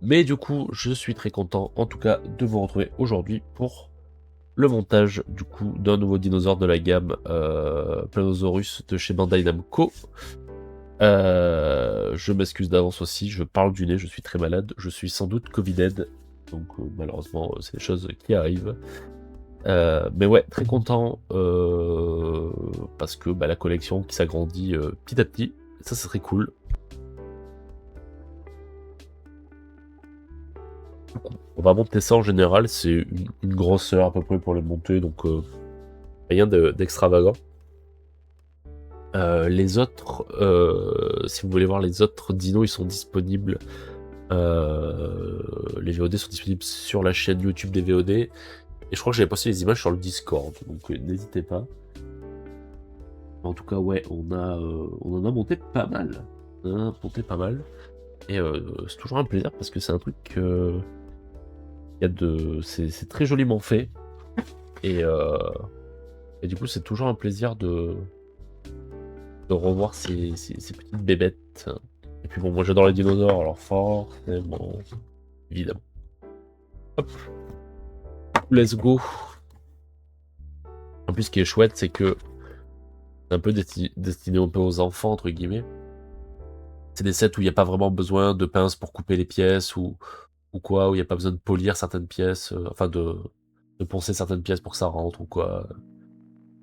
Mais du coup, je suis très content en tout cas de vous retrouver aujourd'hui pour le montage du coup d'un nouveau dinosaure de la gamme Planosaurus de chez Bandai Namco. Je m'excuse d'avance aussi, je parle du nez, je suis très malade, je suis sans doute Covided, donc malheureusement c'est des choses qui arrivent. Mais ouais, très content parce que la collection qui s'agrandit petit à petit, ça serait cool. On va monter ça en général, c'est une grosseur à peu près pour les monter, donc rien d'extravagant. Les autres, si vous voulez voir les autres dinos, ils sont disponibles. Les VOD sont disponibles sur la chaîne YouTube des VOD. Et je crois que j'avais posté les images sur le Discord, donc n'hésitez pas. En tout cas, ouais, on en a monté pas mal. On en a monté pas mal. Et c'est toujours un plaisir parce que c'est un truc c'est très joliment fait. Et du coup, c'est toujours un plaisir de revoir ces petites bébêtes. Et puis bon, moi j'adore les dinosaures, alors forcément, évidemment. Hop, let's go. En plus, ce qui est chouette, c'est que c'est un peu destiné un peu aux enfants, entre guillemets. C'est des sets où il n'y a pas vraiment besoin de pinces pour couper les pièces ou quoi, où il n'y a pas besoin de polir certaines pièces, enfin de poncer certaines pièces pour que ça rentre ou quoi.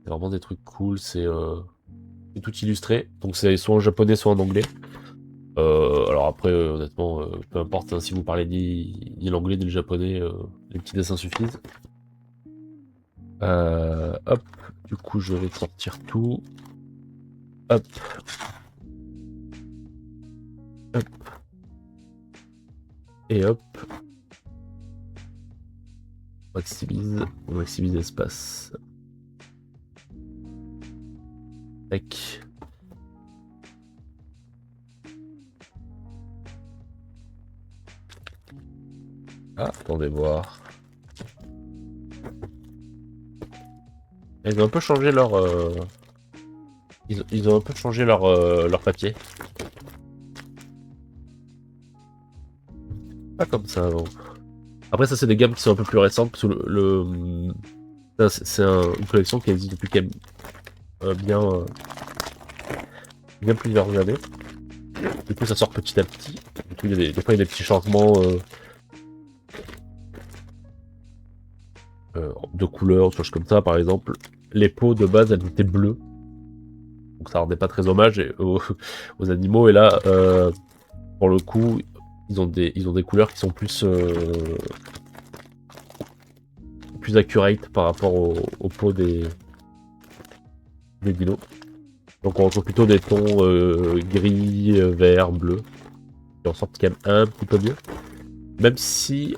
C'est vraiment des trucs cool, c'est tout illustré, donc c'est soit en japonais, soit en anglais. Alors après, honnêtement, peu importe, hein, si vous parlez ni l'anglais ni le japonais, les petits dessins suffisent. Hop, du coup je vais sortir tout. Hop. Hop. Et hop. On maximise l'espace. Tac. Ah, attendez voir. Ils ont un peu changé leur... Ils ont un peu changé leur papier. Pas comme ça avant. Après ça c'est des gammes qui sont un peu plus récentes parce que c'est une collection qui existe depuis quand même bien plusieurs années. Du coup ça sort petit à petit. Du coup des fois il y a des petits changements de couleurs, des choses comme ça. Par exemple, les peaux de base elles étaient bleues. Donc ça rendait pas très hommage aux animaux. Et là, pour le coup, ils ont des couleurs qui sont plus accurate par rapport aux peaux des dinos. Donc on retrouve plutôt des tons gris, vert, bleu, qui en sortent quand même un petit peu mieux. Même si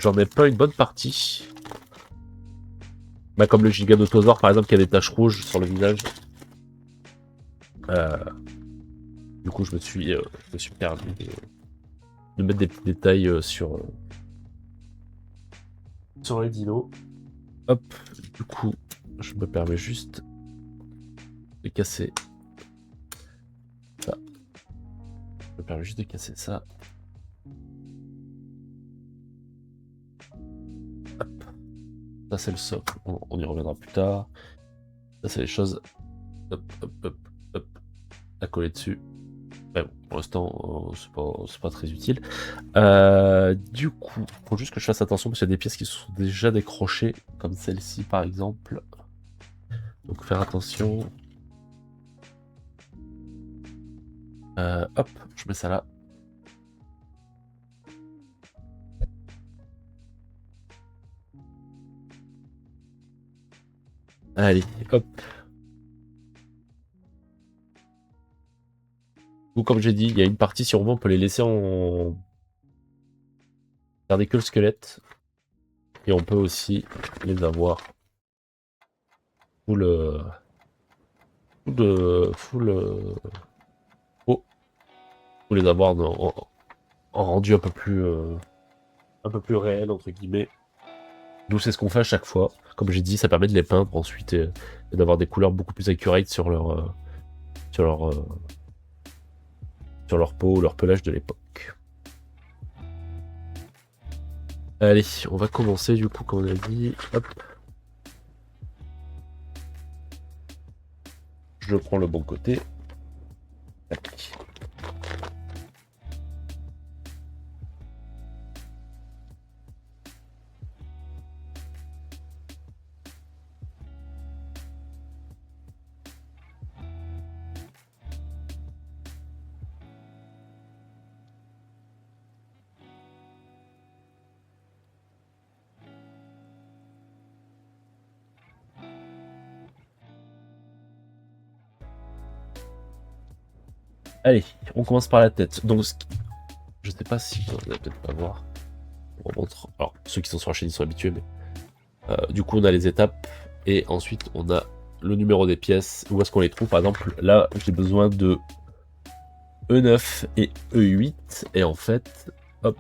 j'en ai pas une bonne partie. Comme le Giganotosaure par exemple qui a des taches rouges sur le visage. Du coup je me suis permis de mettre des petits détails sur les dinos. Hop, du coup je me permets juste de casser ça. Je me permets juste de casser ça. Hop. Ça c'est le socle, on y reviendra plus tard. Ça c'est les choses hop, hop, hop, hop, à coller dessus. Mais bon, pour l'instant, c'est pas très utile. Du coup, faut juste que je fasse attention parce qu'il y a des pièces qui sont déjà décrochées, comme celle-ci par exemple. Donc faire attention. Hop, je mets ça là. Allez, hop. Ou comme j'ai dit, il y a une partie, si on veut, on peut les laisser en... garder que le squelette. Et on peut aussi les avoir full... oh, ou les avoir en rendu un peu plus réel, entre guillemets. Nous, c'est ce qu'on fait à chaque fois. Comme j'ai dit, ça permet de les peindre ensuite et d'avoir des couleurs beaucoup plus accurate sur leur peau ou leur pelage de l'époque. Allez, on va commencer du coup, comme on a dit. Hop. Je prends le bon côté. Tac. Allez, on commence par la tête. Donc, je sais pas si vous allez peut-être pas voir. On remontre. Alors, ceux qui sont sur la chaîne ils sont habitués, mais du coup, on a les étapes et ensuite on a le numéro des pièces. Où est-ce qu'on les trouve? Par exemple, là, j'ai besoin de E9 et E8 et en fait, hop.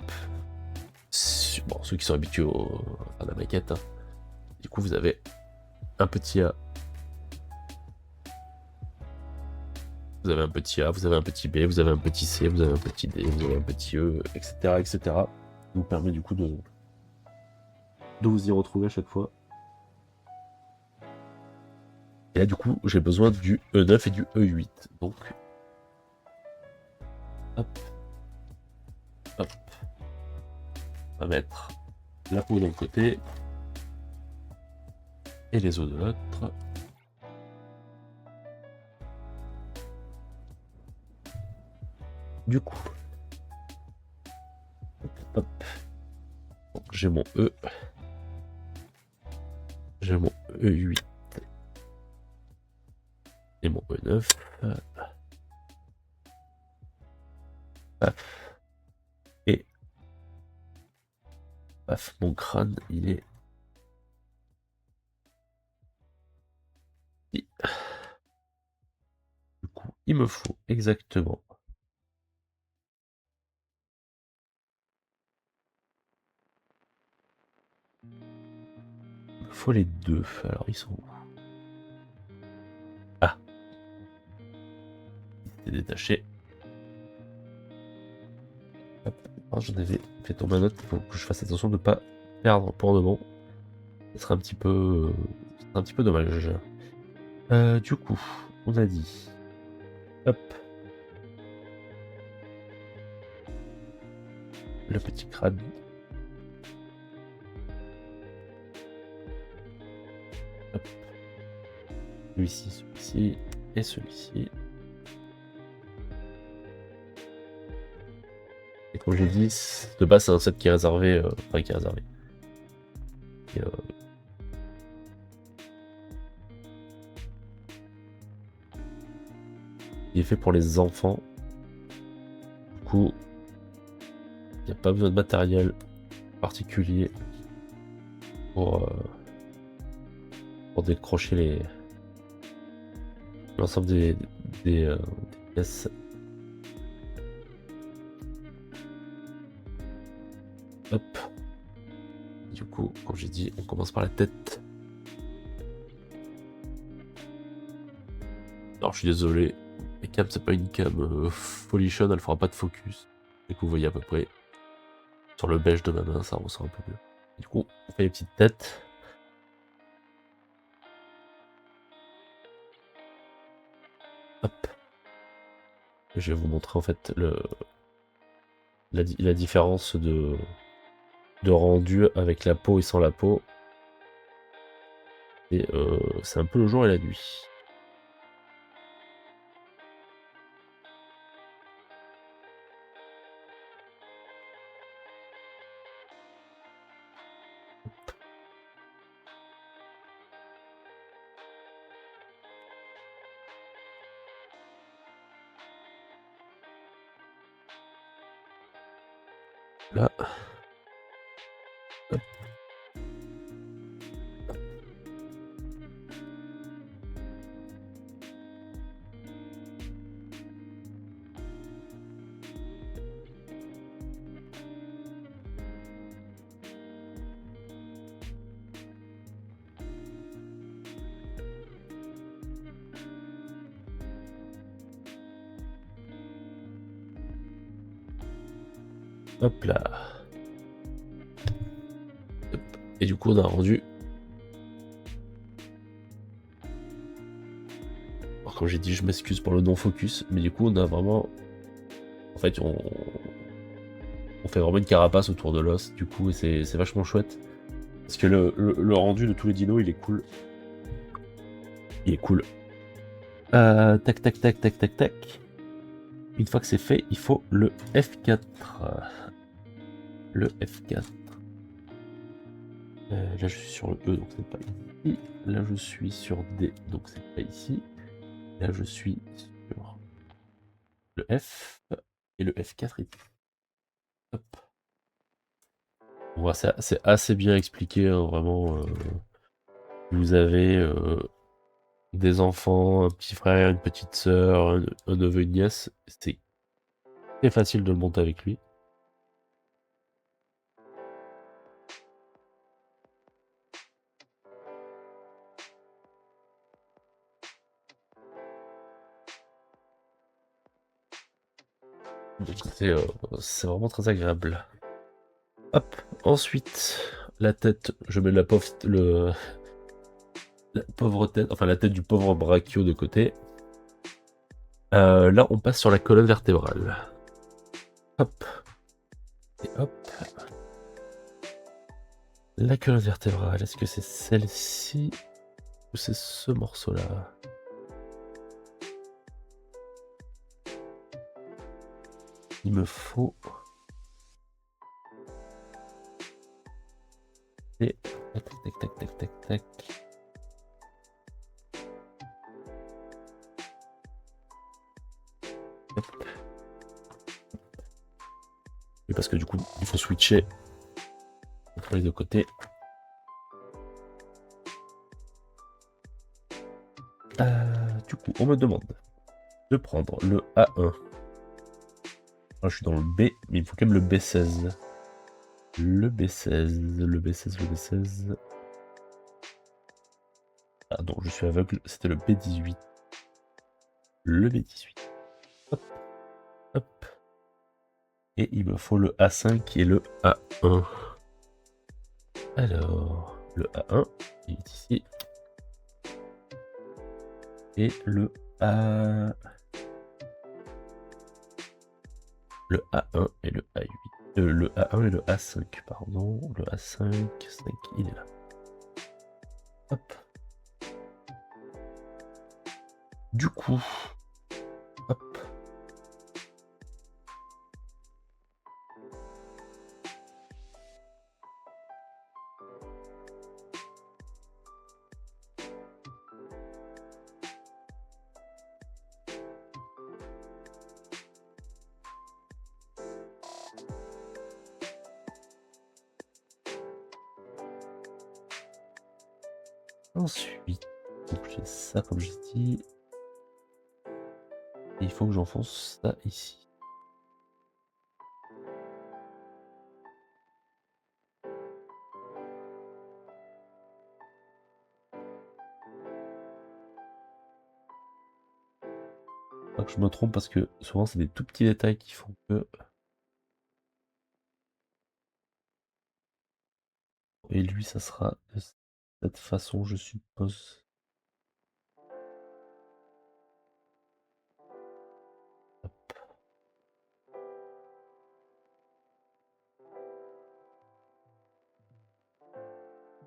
Bon, ceux qui sont habitués à la maquette, hein. Du coup, vous avez un petit A. Vous avez un petit A, vous avez un petit B, vous avez un petit C, vous avez un petit D, vous avez un petit E, etc. etc. Ça vous permet du coup de vous y retrouver à chaque fois. Et là, du coup, j'ai besoin du E9 et du E8. Donc, hop, hop. On va mettre la peau d'un côté et les os de l'autre. Du coup, hop. Donc, j'ai mon E. J'ai mon E8 et mon E9. Paf. Et paf, mon crâne, il est... Du coup, il me faut exactement... Il me faut les deux. Alors, ils sont où? Ah, c'est détaché. J'en avais fait tomber un autre, il faut que je fasse attention de ne pas perdre pour de bon. Ce serait un petit peu dommage. Du coup, on a dit, hop, le petit crâne. Hop. Celui-ci, celui-ci et celui-ci. Et comme j'ai dit, de base c'est un set qui est réservé, enfin qui est réservé. Et, il est fait pour les enfants. Du coup, il n'y a pas besoin de matériel particulier pour décrocher l'ensemble des pièces. Hop. Du coup, comme j'ai dit, on commence par la tête. Alors, je suis désolé, les cams, c'est pas une cam folichonne, elle fera pas de focus. Du coup, vous voyez à peu près sur le beige de ma main, ça ressort un peu mieux. Du coup, on fait les petites têtes. Hop. Je vais vous montrer en fait la différence de rendu avec la peau et sans la peau. Et c'est un peu le jour et la nuit. Là. Hop. Hop là. Et du coup, on a rendu... Alors, comme j'ai dit, je m'excuse pour le non-focus, mais du coup, on a vraiment... En fait, on fait vraiment une carapace autour de l'os, du coup, et c'est vachement chouette. Parce que le rendu de tous les dinos, il est cool. Il est cool. Tac, tac, tac, tac, tac, tac. Une fois que c'est fait, il faut le F4. Le F4. Là, je suis sur le E, donc c'est pas ici. Là, je suis sur D, donc c'est pas ici. Là, je suis sur le F et le F4 ici. Hop. Bon, c'est assez bien expliqué, hein, vraiment. Vous avez des enfants, un petit frère, une petite sœur, un neveu, une nièce. C'est très facile de le monter avec lui. Donc c'est vraiment très agréable. Hop, ensuite, la tête, je mets la pauvre tête, enfin la tête du pauvre Brachio de côté. Là, on passe sur la colonne vertébrale. Hop. Et hop. La colonne vertébrale, est-ce que c'est celle-ci ou c'est ce morceau-là? Il me faut... Et... Tac, tac, tac, tac, tac, tac. Hop. Et parce que du coup, il faut switcher entre les deux côtés. Du coup, on me demande de prendre le A1. Là, je suis dans le B, mais il me faut quand même le B16. Le B16, le B16, le B16. Ah non, je suis aveugle, c'était le B18. Le B18. Hop, hop. Et il me faut le A5 et le A1. Alors, le A1, il est ici. Et le A... Le A1 et le A8. Le A1 et le A5, pardon. Le A5, 5, il est là. Hop. Du coup, hop. Ensuite, donc j'ai ça comme j'ai dit. Et il faut que j'enfonce ça ici. Pas que je me trompe parce que souvent c'est des tout petits détails qui font que... Et lui, ça sera de cette façon, je suppose. Hop.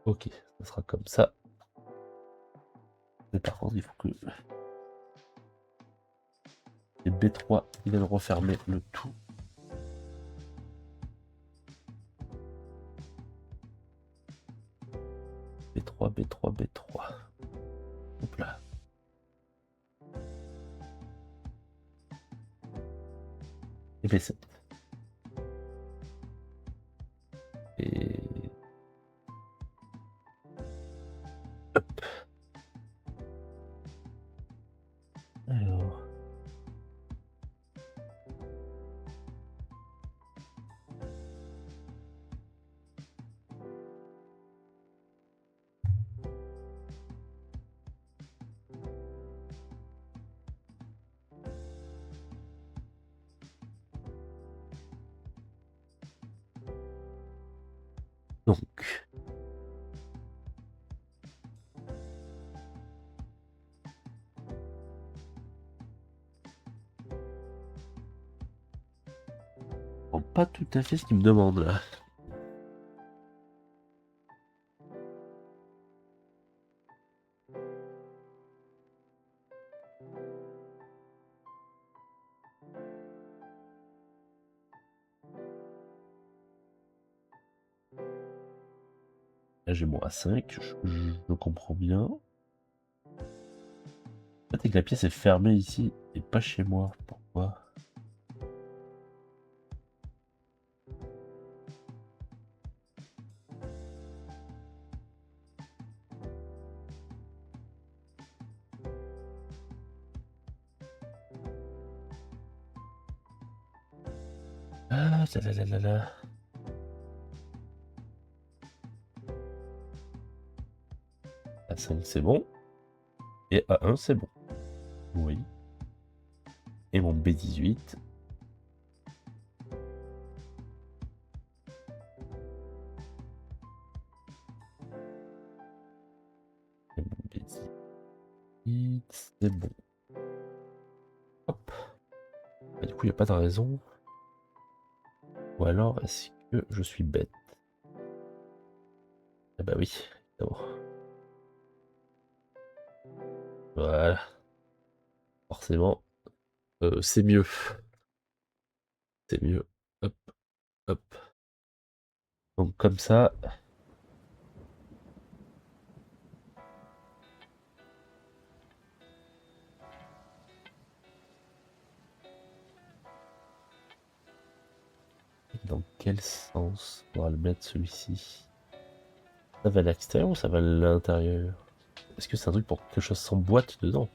Ok, ça sera comme ça. Mais par contre, il faut que les B3 viennent refermer le tout. B3, B3, B3. Hop là. Et B7. Et... Hop. Alors... Donc... Pas tout à fait ce qu'il me demande là. Là j'ai mon A5, je comprends bien. Le fait est que la pièce est fermée ici et pas chez moi. Pourquoi? Ah là là là là là. A5 c'est bon. Et A1 c'est bon. Oui. Et mon B18. Et mon B18 c'est bon. Hop. Ah, du coup il n'y a pas de raison. Ou alors est-ce que je suis bête? Ah bah oui, évidemment. Voilà. Forcément, c'est mieux. C'est mieux. Hop, hop. Donc comme ça. Dans quel sens on va le mettre celui-ci? Ça va à l'extérieur ou ça va à l'intérieur? Est-ce que c'est un truc pour que quelque chose s'emboîte dedans?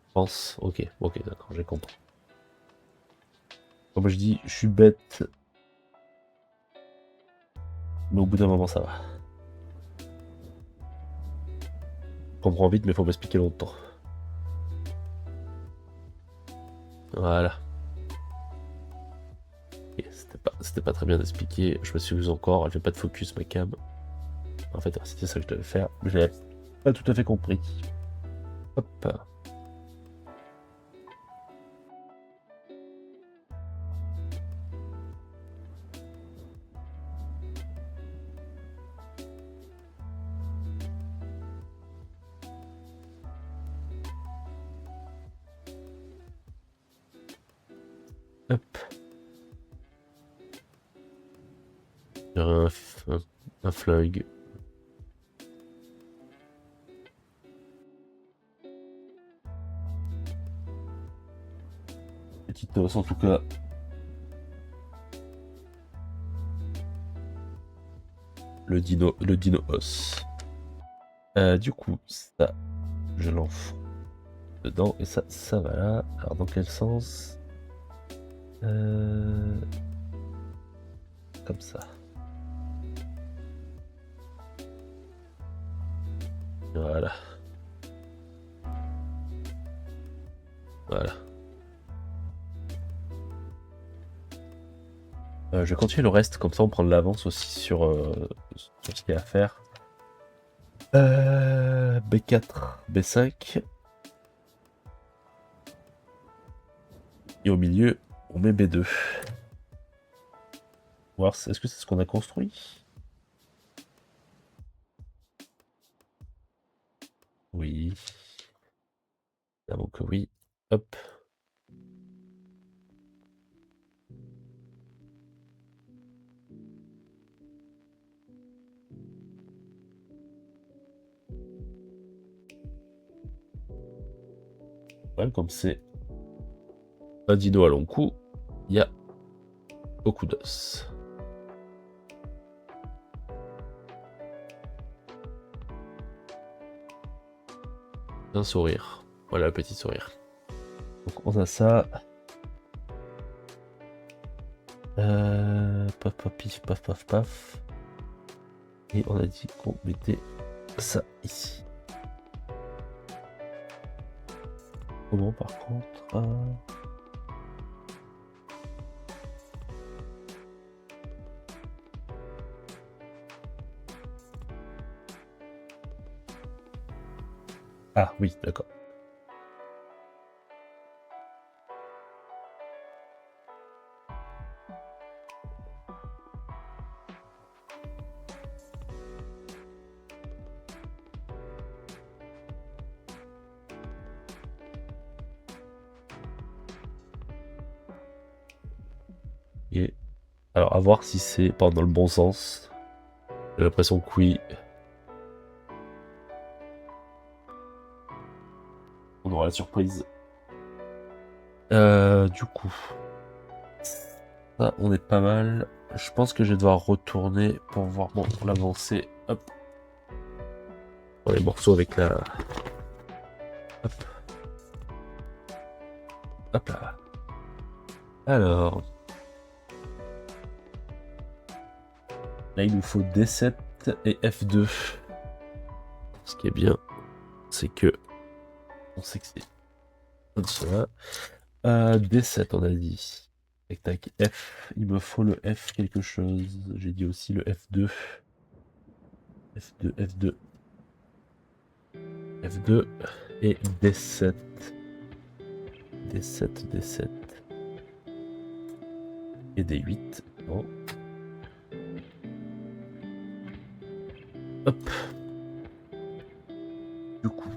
Je pense. Ok, ok, d'accord, j'ai compris. Comme je dis, je suis bête. Mais au bout d'un moment, ça va. Je comprends vite, mais faut m'expliquer longtemps. Voilà. Ok, c'était pas très bien expliqué. Je m'excuse encore, elle fait pas de focus ma cam. En fait, c'était ça que je devais faire, mais j'avais pas tout à fait compris. Hop. Hop. Un flingue. Petite os en tout cas. Le dino os. Du coup, ça, je l'enfonce dedans et ça va là. Alors dans quel sens? Comme ça. Voilà. Voilà. Je vais continuer le reste, comme ça on prend de l'avance aussi sur ce qu'il y a à faire. B4, B5. Et au milieu, on met B2. Voir, est-ce que c'est ce qu'on a construit? Oui. Évidemment que oui. Hop. Ouais, comme c'est un dino à long cou, il y a beaucoup d'os. Un sourire. Voilà, le petit sourire. Donc on a ça. Paf, paf, pif, paf, paf, paf. Et on a dit qu'on mettait ça ici. Comment par contre Ah oui, d'accord. Et alors, à voir si c'est pas dans le bon sens. J'ai l'impression que oui. On aura la surprise. Du coup, ça, on est pas mal. Je pense que je vais devoir retourner pour voir bon, pour l'avancée. Hop. Pour les morceaux avec la. Hop. Hop là. Alors. Là, il nous faut D7 et F2. Ce qui est bien, c'est que. On sait que c'est comme cela. D7, on a dit. Tac, tac, F. Il me faut le F quelque chose. J'ai dit aussi le F2. F2, F2. F2 et D7. D7, D7. Et D8. Bon. Hop. Du coup.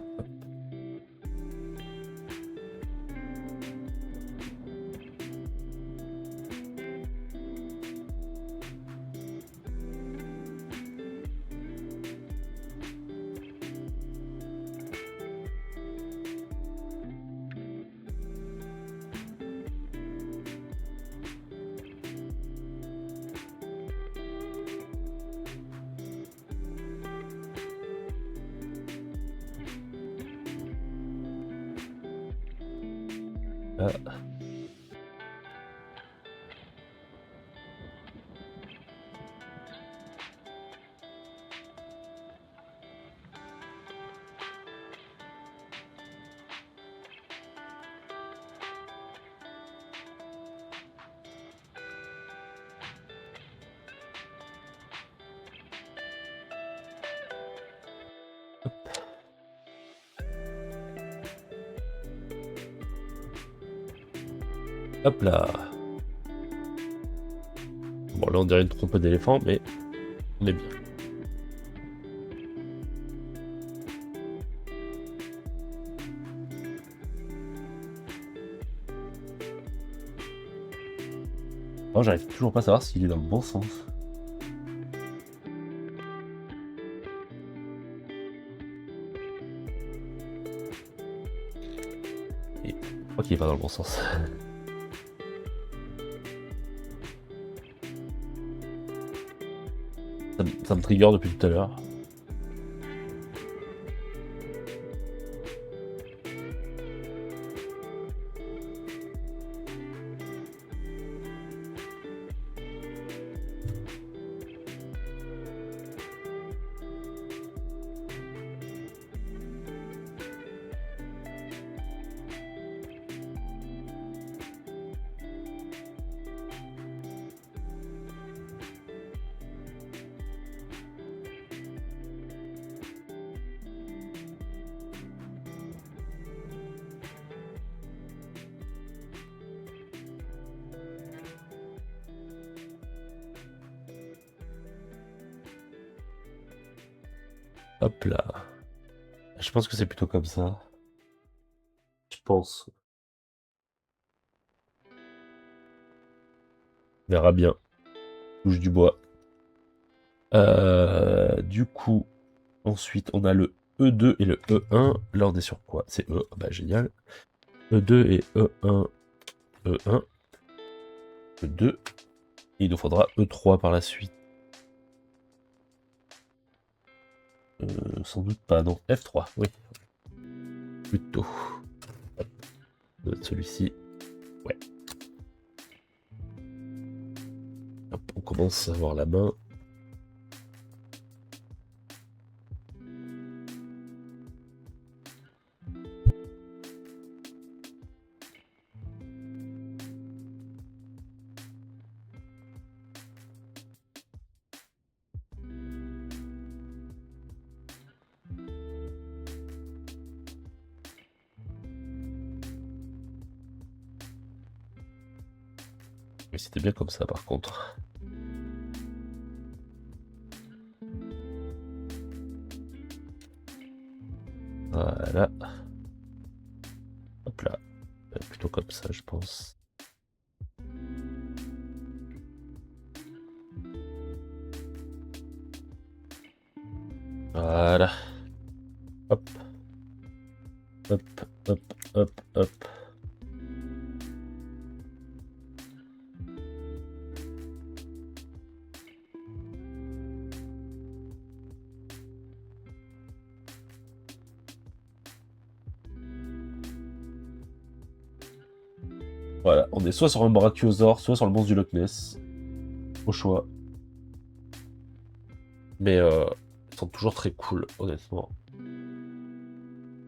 Ah. Hop là. Bon, là, on dirait une trompe d'éléphant, mais on est bien. Alors, j'arrive toujours pas à savoir s'il est dans le bon sens. Et je crois qu'il est pas dans le bon sens. Ça me trigger depuis tout à l'heure. Hop là. Je pense que c'est plutôt comme ça. Je pense. On verra bien. Touche du bois. Du coup, ensuite, on a le E2 et le E1. Là, on est sur quoi? C'est E. Bah, génial. E2 et E1. E1. E2. Et il nous faudra E3 par la suite. Sans doute pas, non. F3, oui. Plutôt. Hop. Celui-ci. Ouais. Hop, on commence à avoir la main. Mais c'était bien comme ça, par contre. Voilà. Hop là. Plutôt comme ça, je pense. Voilà. Hop. Hop, hop, hop, hop. Voilà, on est soit sur un brachiosaure, soit sur le monstre du Loch Ness. Au choix. Mais ils sont toujours très cool, honnêtement.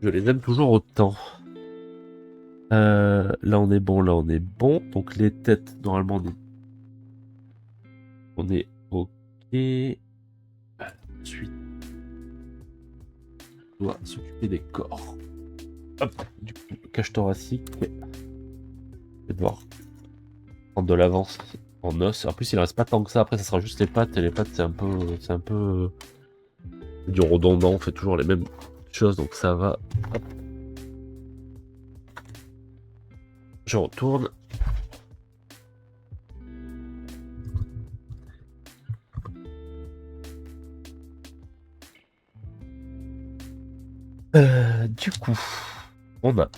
Je les aime toujours autant. Là on est bon, là on est bon. Donc les têtes, normalement on est ok. Ensuite, on doit s'occuper des corps. Hop, du coup, le cache thoracique. Je vais devoir prendre de l'avance en os. En plus, il ne reste pas tant que ça. Après, ça sera juste les pattes. Et les pattes, c'est un peu du redondant. On fait toujours les mêmes choses, donc ça va. Hop. Je retourne. Du coup, on a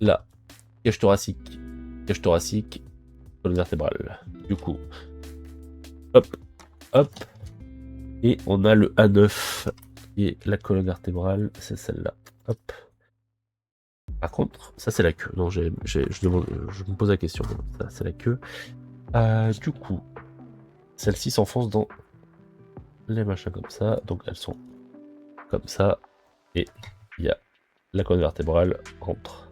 là cage thoracique, colonne vertébrale. Du coup, hop, hop, et on a le A9 qui est la colonne vertébrale, c'est celle-là. Hop. Par contre, ça c'est la queue. Non, je me pose la question. Ça c'est la queue. Du coup, celle-ci s'enfonce dans les machins comme ça. Donc elles sont comme ça. Et il y a la colonne vertébrale rentre.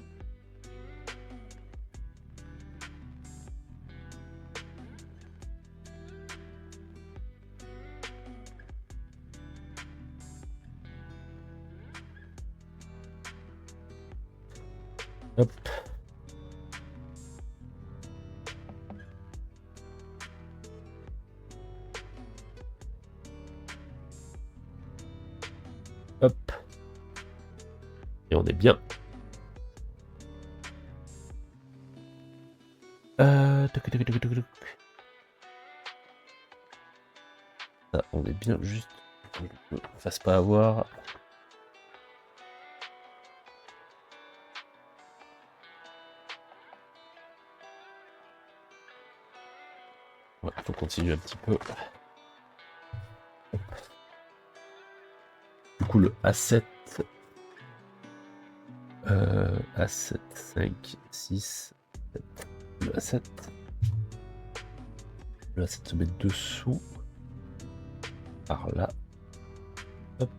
Hop. Hop. Et on est bien. Ça, on est bien juste. On ne fasse pas avoir. Ouais, faut continuer un petit peu. Du coup, le A7. A7, 5, 6, 7. Le A7. Le A7 se met dessous. Par là. Hop.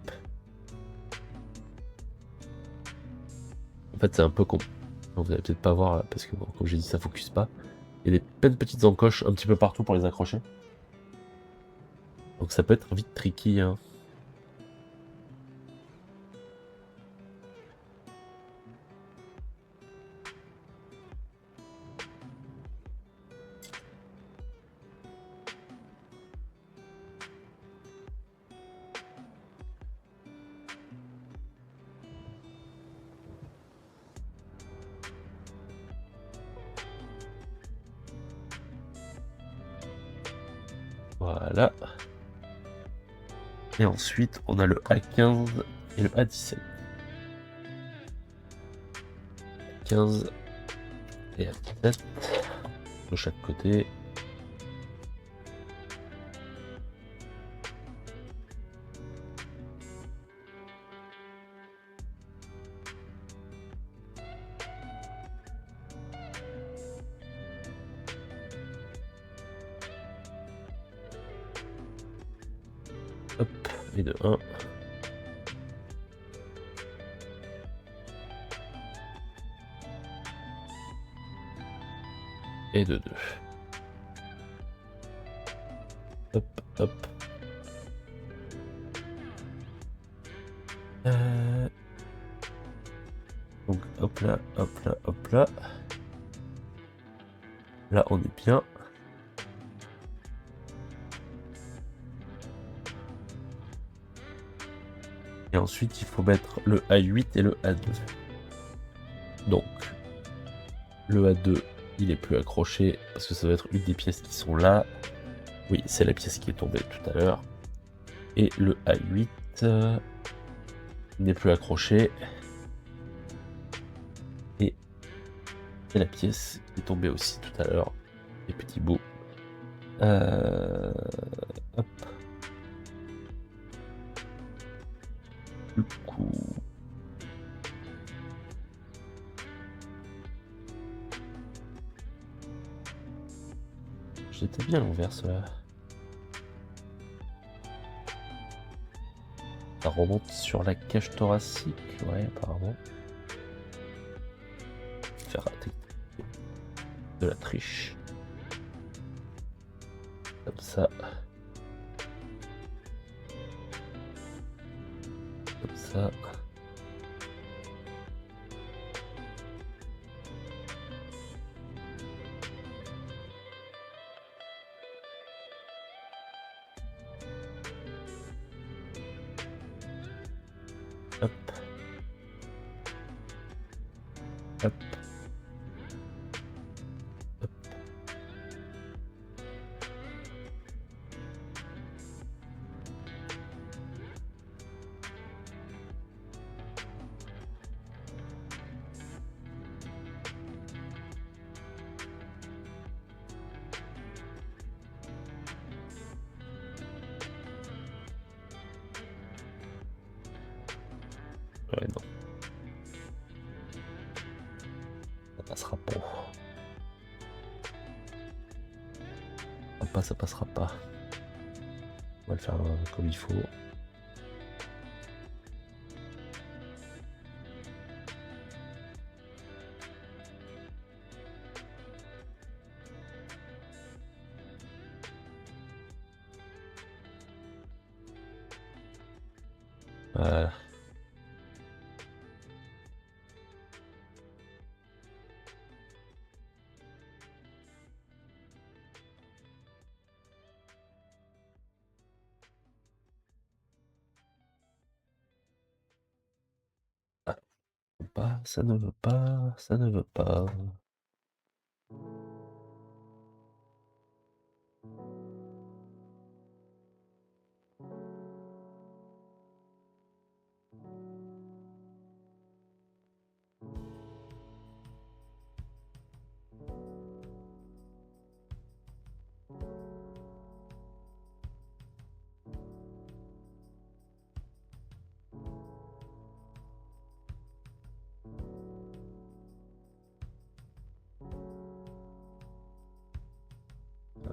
En fait, c'est un peu con. Vous allez peut-être pas voir, parce que, bon, comme j'ai dit, ça focus pas. Il y a plein de petites encoches un petit peu partout pour les accrocher. Donc ça peut être vite tricky, hein. Voilà. Et ensuite, on a le A15 et le A17. 15 et A17 de chaque côté. Hop, et de 1. Et de 2. Hop, hop. Donc hop là, hop là, hop là. Là on est bien. Et ensuite il faut mettre le A8 et le A2. Donc le A2 il est plus accroché parce que ça va être une des pièces qui sont là. Oui, c'est la pièce qui est tombée tout à l'heure. Et le A8, Il n'est plus accroché. Et la pièce qui est tombée aussi tout à l'heure. Les petits bouts. Hop. Du coup... J'étais bien à l'envers, cela. Ça remonte sur la cage thoracique. Ouais, apparemment. Faire de la triche. Comme ça. Comme ça. Hop. Hop. Hop. Ouais, non. Ça passera pas. Ça passera pas. On va le faire comme il faut. Voilà. Ah, pas, ça ne veut pas, ça ne veut pas.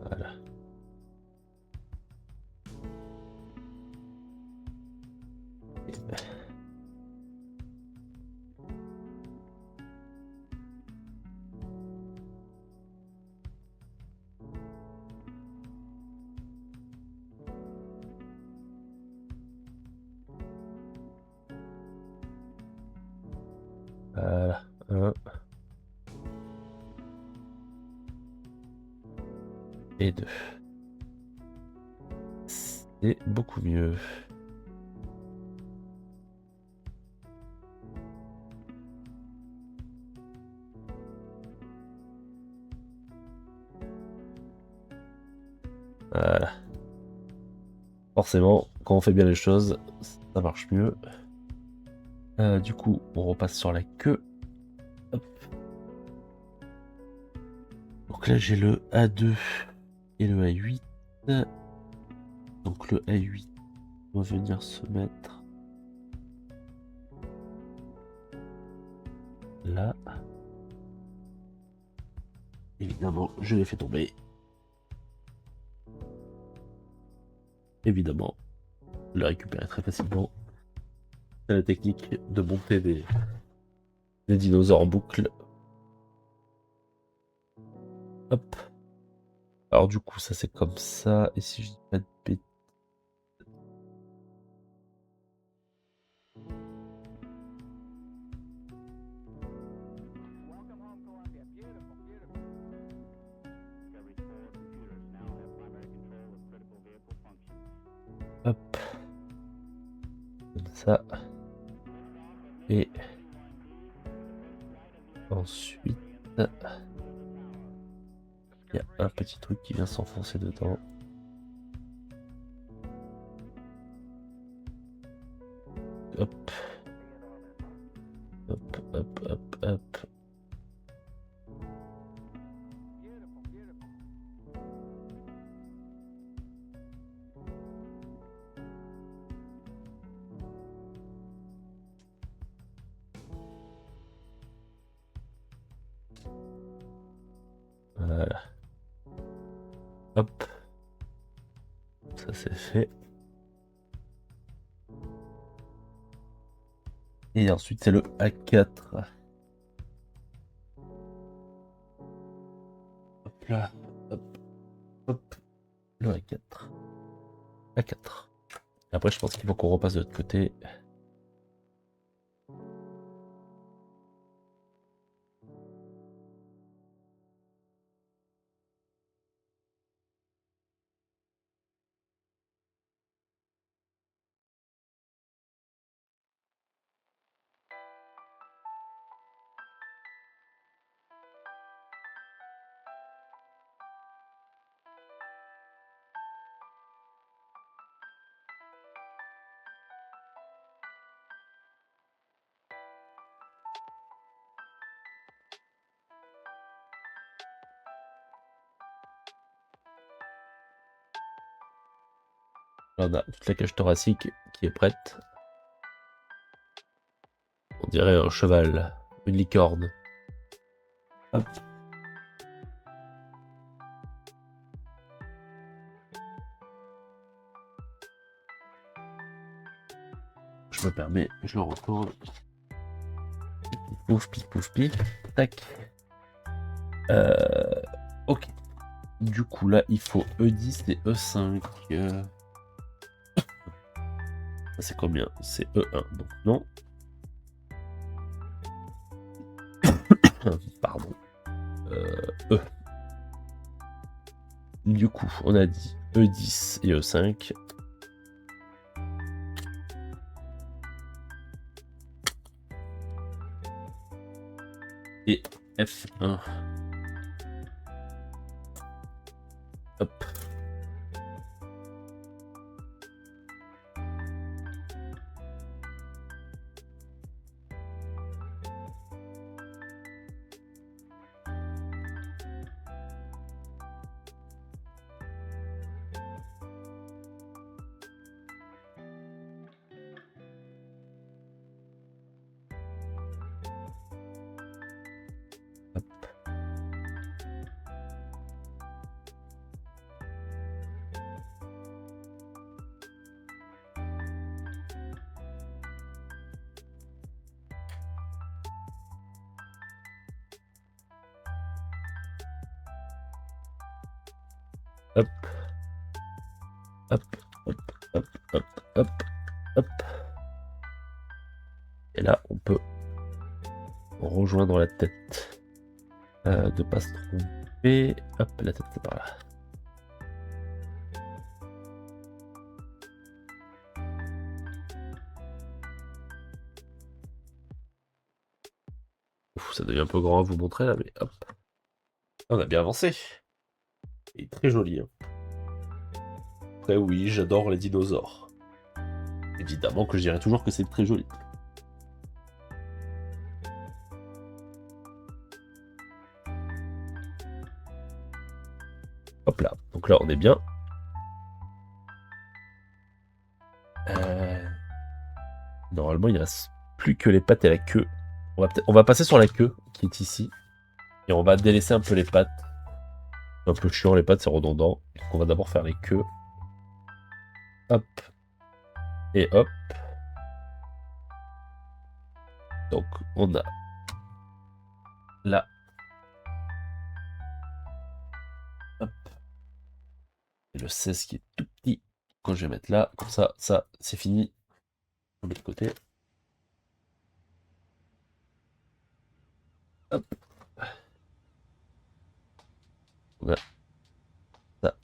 Voilà. Voilà. Un. Et deux. C'est beaucoup mieux. Voilà. Forcément, quand on fait bien les choses, ça marche mieux. Du coup, on repasse sur la queue. Hop. Donc là, j'ai le A2 et le A8. Donc le A8 va venir se mettre là. Évidemment, je l'ai fait tomber. Évidemment, le récupérer très facilement. C'est la technique de monter des dinosaures en boucle. Hop. Alors du coup, ça c'est comme ça. Et si je dis pas de bêtises... Hop. Comme ça. Et ensuite, il y a un petit truc qui vient s'enfoncer dedans. hop. Hop, hop, hop, hop. Voilà. Hop. Ça c'est fait. Et ensuite c'est le A4. Hop là. Hop. Hop. Le A4. A4. Après je pense qu'il faut qu'on repasse de l'autre côté. Là, on a toute la cage thoracique qui est prête. On dirait un cheval, une licorne. Hop. Je me permets, je le retourne. Pouf, pif, pouf, pif. Tac. Ok. Du coup, là, il faut E10 et E5. Ça, c'est combien? C'est E1, donc non. Pardon. E. Du coup, on a dit E10 et E5. Et F1. Hop. Hop. Hop, hop, hop, hop, hop, hop. Et là, on peut rejoindre la tête. De pas se tromper. Hop, la tête c'est par là. Ouf, ça devient un peu grand à vous montrer là, mais hop. On a bien avancé. Il est très joli. Hein. Après oui, j'adore les dinosaures. Évidemment que je dirais toujours que c'est très joli. Hop là, donc là on est bien. Normalement il ne reste plus que les pattes et la queue. On va passer sur la queue qui est ici. Et on va délaisser un peu les pattes. C'est un peu chiant les pattes, c'est redondant. Donc on va d'abord faire les queues. Hop. Et hop. Donc on a là. Hop. Et le 16 qui est tout petit. Quand je vais mettre là, comme ça, c'est fini. De l'autre côté. Hop. On a ça.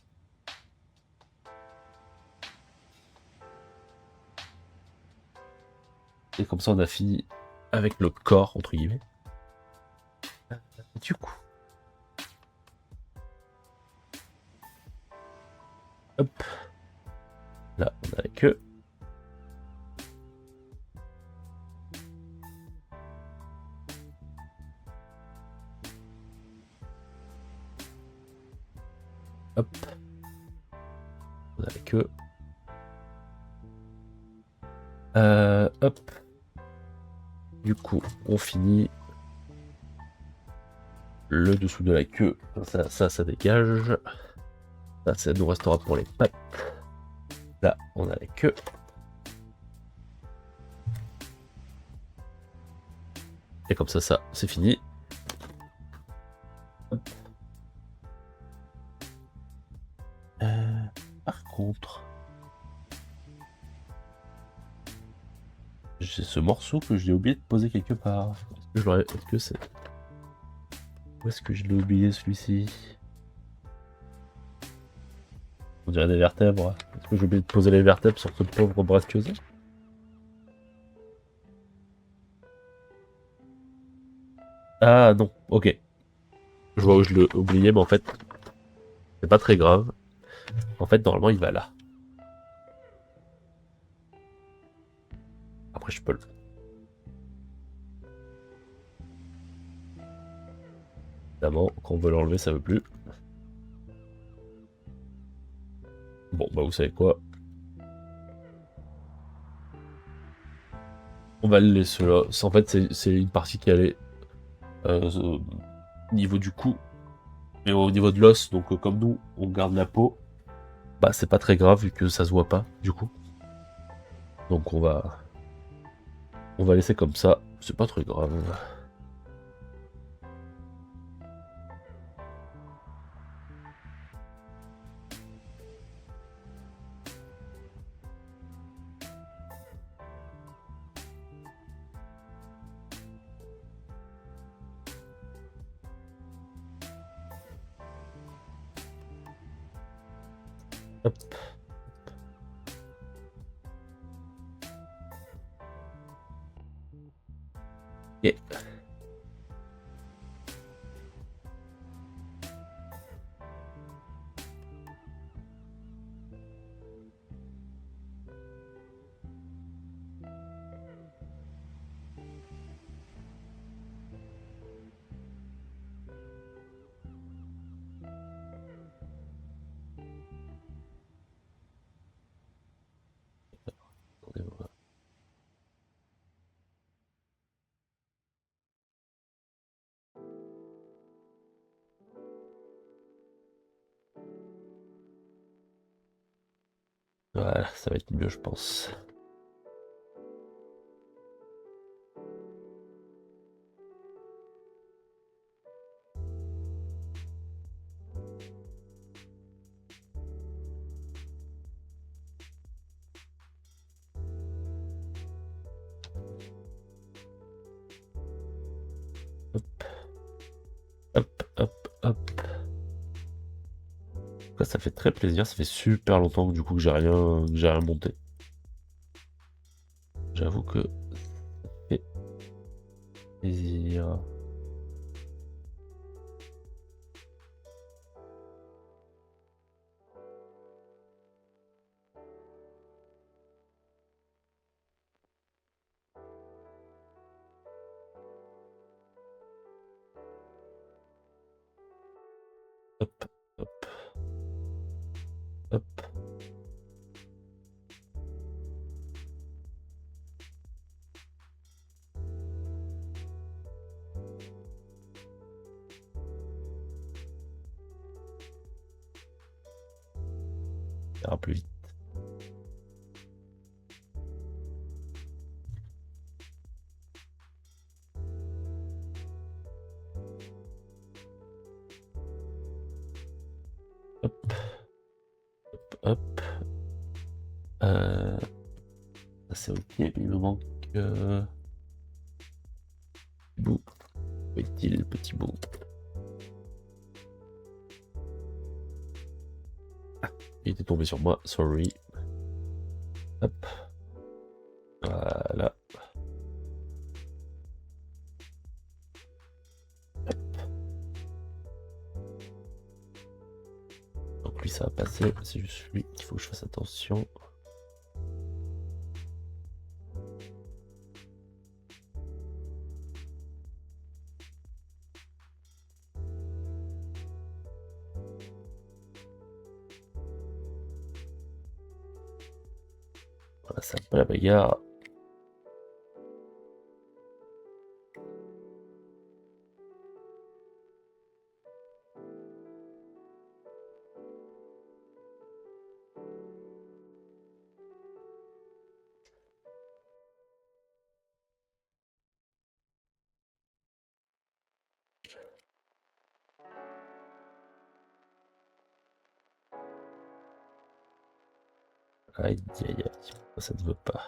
Et comme ça, on a fini avec le corps, entre guillemets. Du coup. Hop. Là, on a la queue. Hop. On a la queue. Hop. Du coup, on finit le dessous de la queue. Ça dégage. Ça nous restera pour les pattes. Là, on a la queue. Et comme ça, c'est fini. Hop. Par contre, j'ai ce morceau que j'ai oublié de poser quelque part. Est-ce que c'est... Où est-ce que je l'ai oublié celui-ci? On dirait des vertèbres. Est-ce que j'ai oublié de poser les vertèbres sur ce pauvre brachiosaure? Ah non, ok. Je vois où je l'ai oublié, mais en fait, c'est pas très grave. En fait, normalement, il va là. Après, je peux le... Évidemment, quand on veut l'enlever, ça veut plus. Bon, bah vous savez quoi? On va le laisser là. En fait, c'est une partie qui allait au niveau du cou et au niveau de l'os. Donc comme nous, on garde la peau, bah c'est pas très grave vu que ça se voit pas du coup. Donc on va laisser comme ça. C'est pas très grave. Hop. Et voilà, ça va être mieux, je pense. Hop, hop, hop, hop. Ça fait très plaisir. Ça fait super longtemps que du coup que j'ai rien monté. J'avoue que ça fait plaisir. Hop, hop, hop. Ça ira plus vite. Hop, hop. Ça c'est ok, mais il me manque... bout. Où est-il, le petit bout? Ah, il était tombé sur moi, sorry. Hop. Voilà. Hop. Donc lui ça va passer, c'est juste lui qu'il faut que je fasse attention. Voilà, c'est un peu la bagarre. Aïe, aïe, aïe. Ça ne veut pas.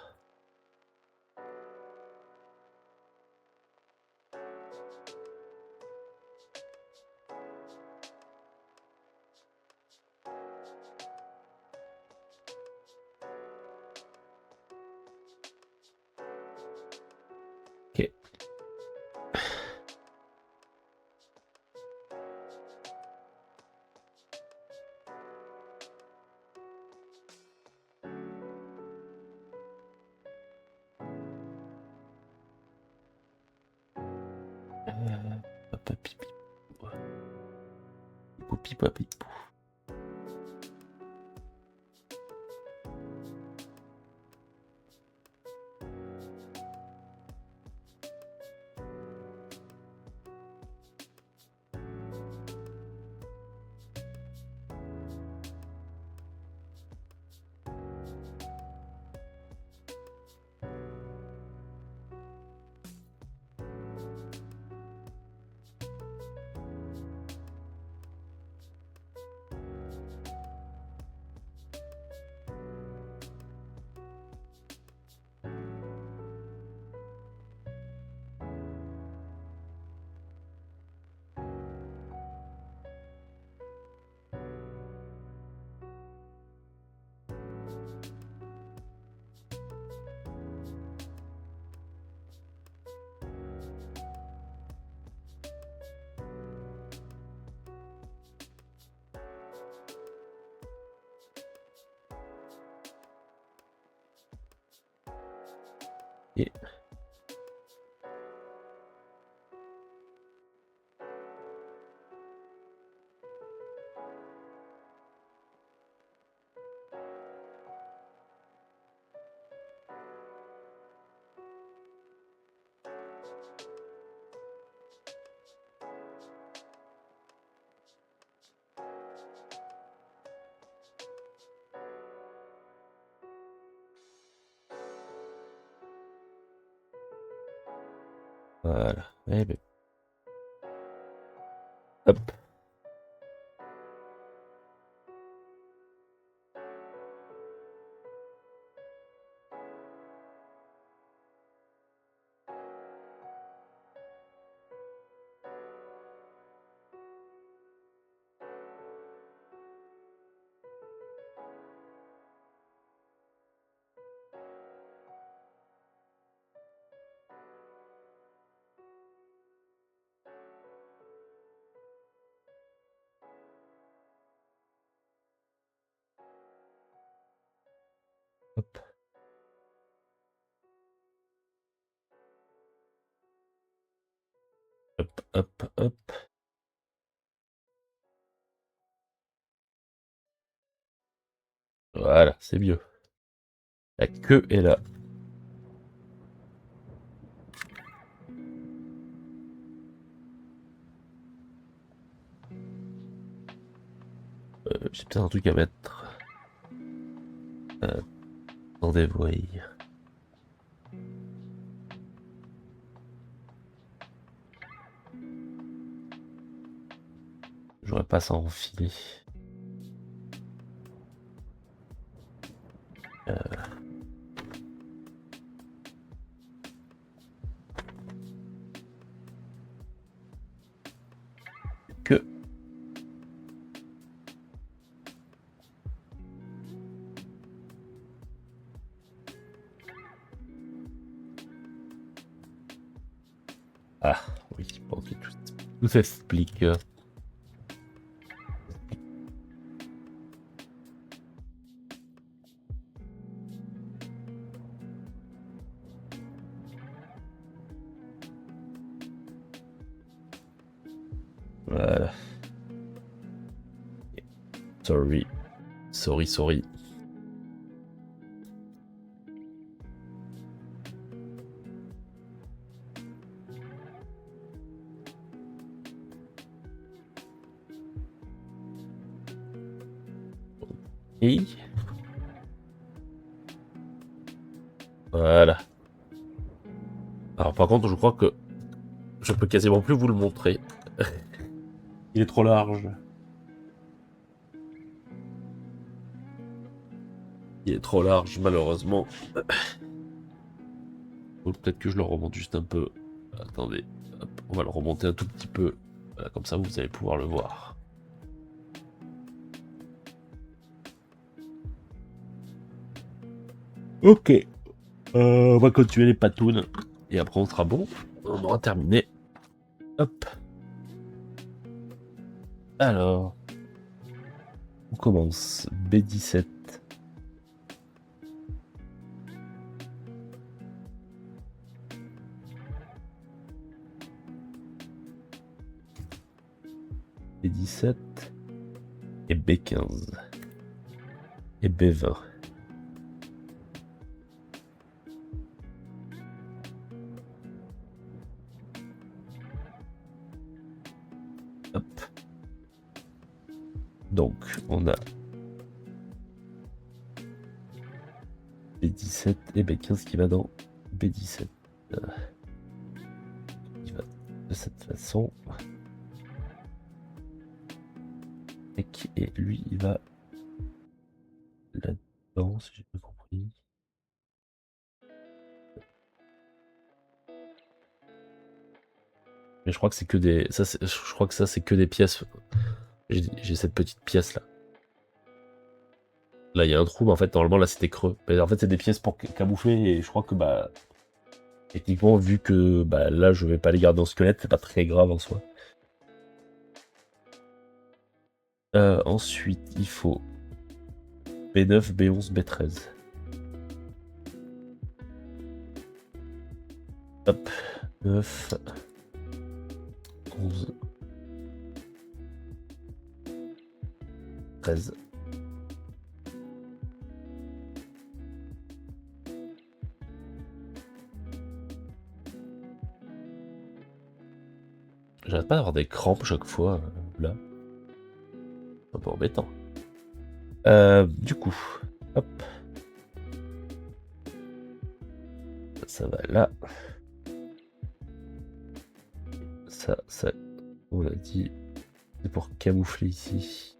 Ok. Papa pipi. Pipi papi. Et voilà. Eh ben, hop. Hop. Hop, hop, hop. Voilà, c'est mieux. La queue est là. J'ai peut-être un truc à mettre. Attendez, voyez. J'aurais pas à s'en enfiler. Que. Ah, oui, bon, ok, tout s'explique. Voilà. Sorry. Sorry, sorry. Et voilà. Alors par contre, je crois que je peux quasiment plus vous le montrer. Il est trop large. Il est trop large, malheureusement. Peut-être que je le remonte juste un peu. Attendez, hop, on va le remonter un tout petit peu. Voilà, comme ça, vous allez pouvoir le voir. Ok. On va continuer les patounes. Et après, on sera bon. On aura terminé. Hop. Alors, on commence. B17. B17. Et B15. Et B20. Hop. Donc, on a B17 et B15 qui va dans B17. Il va de cette façon. Et lui, il va là-dedans, si j'ai bien compris. Mais je crois que c'est que des. Je crois que ça, c'est que des pièces. J'ai cette petite pièce là. Là, il y a un trou, mais en fait, normalement, là, c'était creux. Mais en fait, c'est des pièces pour camoufler, et je crois que, bah, techniquement, vu que, bah, là, je vais pas les garder en squelette, c'est pas très grave en soi. Ensuite, il faut B9, B11, B13. Hop, 9, 11, 13. J'arrête pas d'avoir des crampes chaque fois, là. C'est un peu embêtant. Du coup, hop. Ça va là. Ça, on a dit, c'est pour camoufler ici.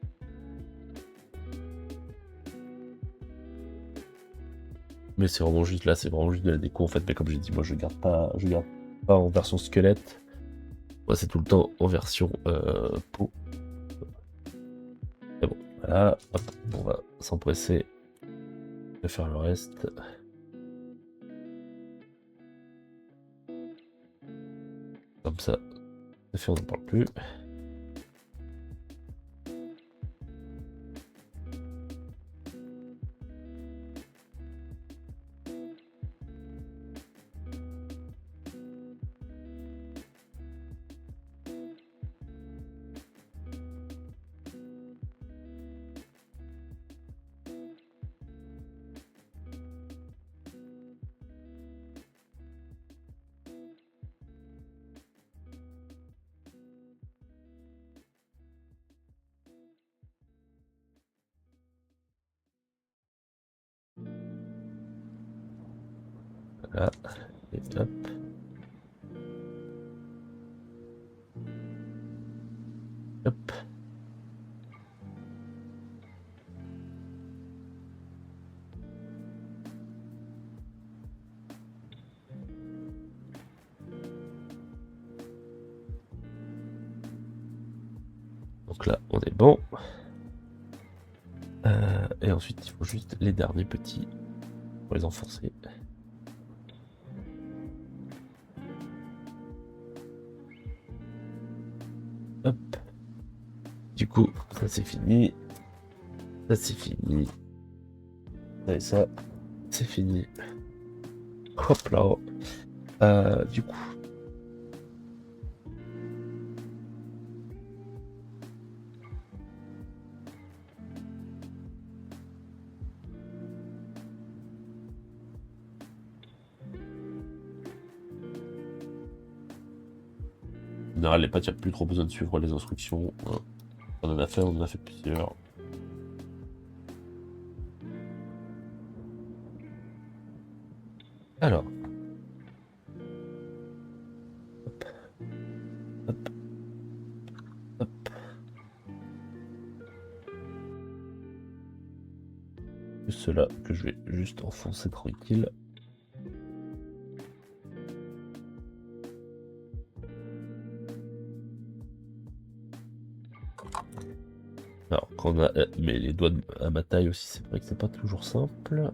Mais c'est vraiment juste là, c'est vraiment juste de la déco en fait. Mais comme j'ai dit, moi je garde pas en version squelette. Moi c'est tout le temps en version peau. Mais bon, voilà, hop, on va s'empresser de faire le reste. Comme ça, c'est fait, on n'en parle plus. Voilà, et hop. Hop. Donc là, on est bon. Et ensuite, il faut juste les derniers petits pour les enfoncer. Hop. Du coup, ça c'est fini. Ça c'est fini. Et ça, c'est fini. Hop là. Du coup. En général, les pattes, il n'y a plus trop besoin de suivre les instructions. On en a fait plusieurs. Alors. Hop. Hop. Hop. Ceux-là que je vais juste enfoncer tranquille. Alors, quand on a mais les doigts à ma taille aussi, c'est vrai que c'est pas toujours simple.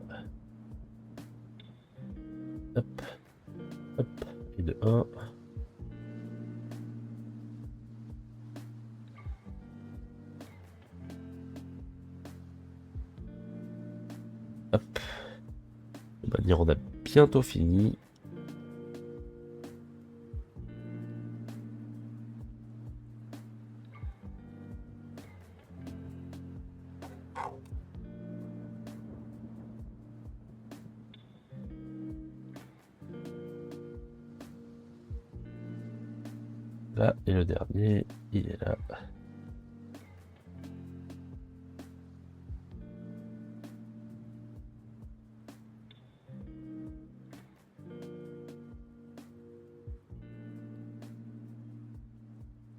Hop, hop, et de 1. Hop. De manière, on a bientôt fini. Là, et le dernier, il est là.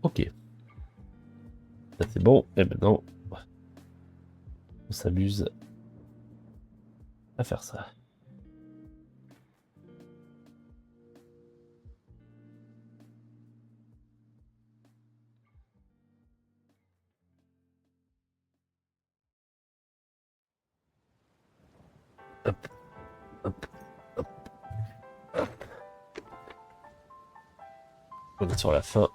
Ok. Ça c'est bon. Et maintenant, on s'amuse à faire ça. Hop, hop, hop, hop. On est sur la fin.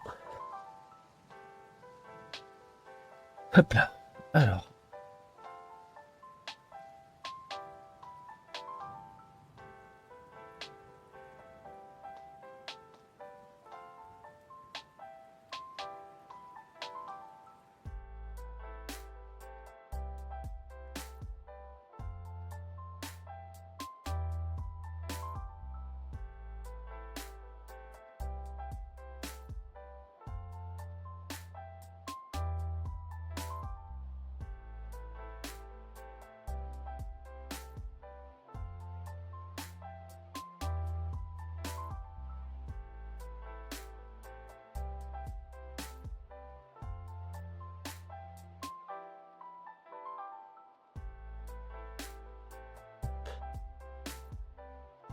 Hop là. Alors.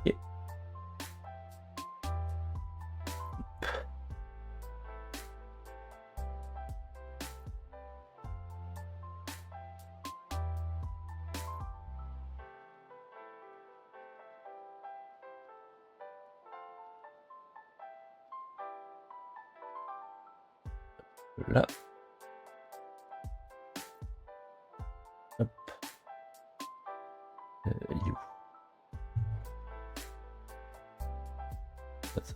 Ok. Là. Hop. Il est où? Ah, ça,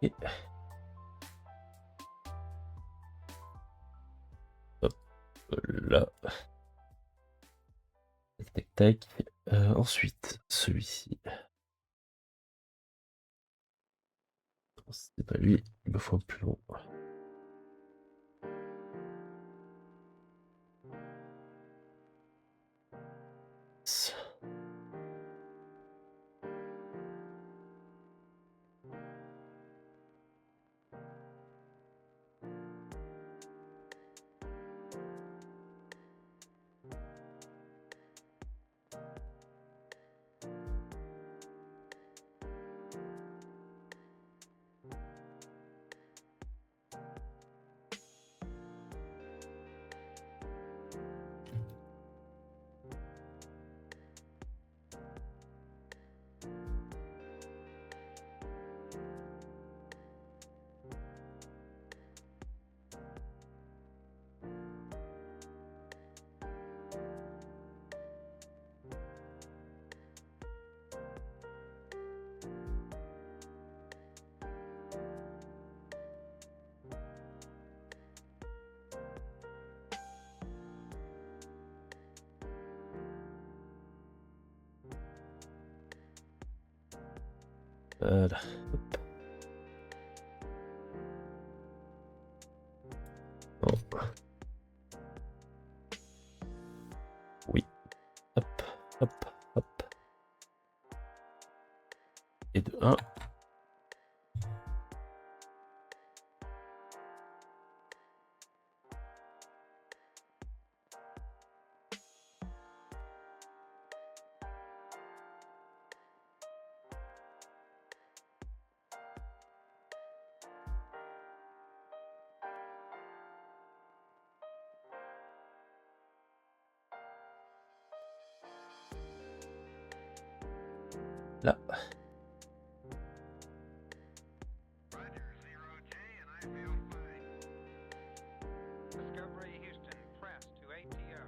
Et... Hop là. Tac, tac, tac. Ensuite, celui-ci. C'est pas lui, il me faut un plus long. Voilà. Hop. Bon. et de 1. Là. Discovery Houston, press to ATO.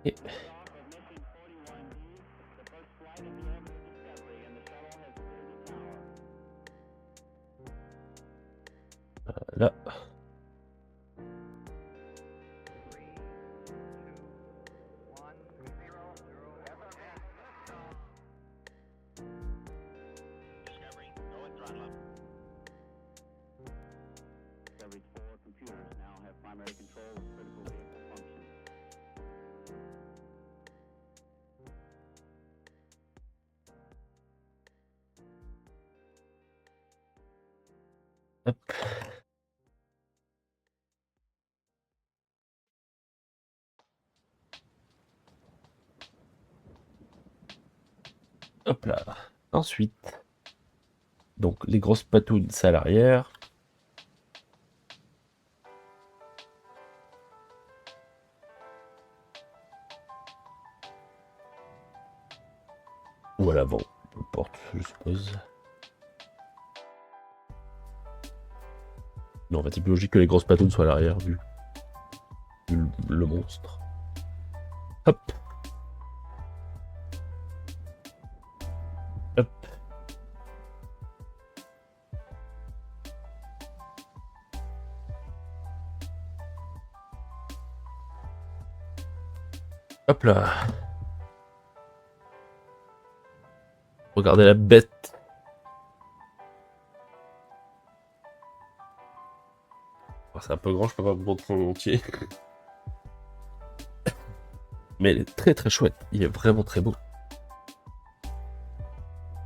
Et... là. Discovery's 4 computers now have primary control of critical vehicle functions. Hop. Hop là. Ensuite, donc les grosses patounes, c'est à l'arrière. Ou à l'avant, peu importe, je suppose. Non, en fait, c'est plus logique que les grosses patounes soient à l'arrière, vu le monstre. Hop. Hop. Hop là. Regardez la bête. Oh, c'est un peu grand, je peux pas vous montrer en entier. Mais il est très très chouette. Il est vraiment très beau.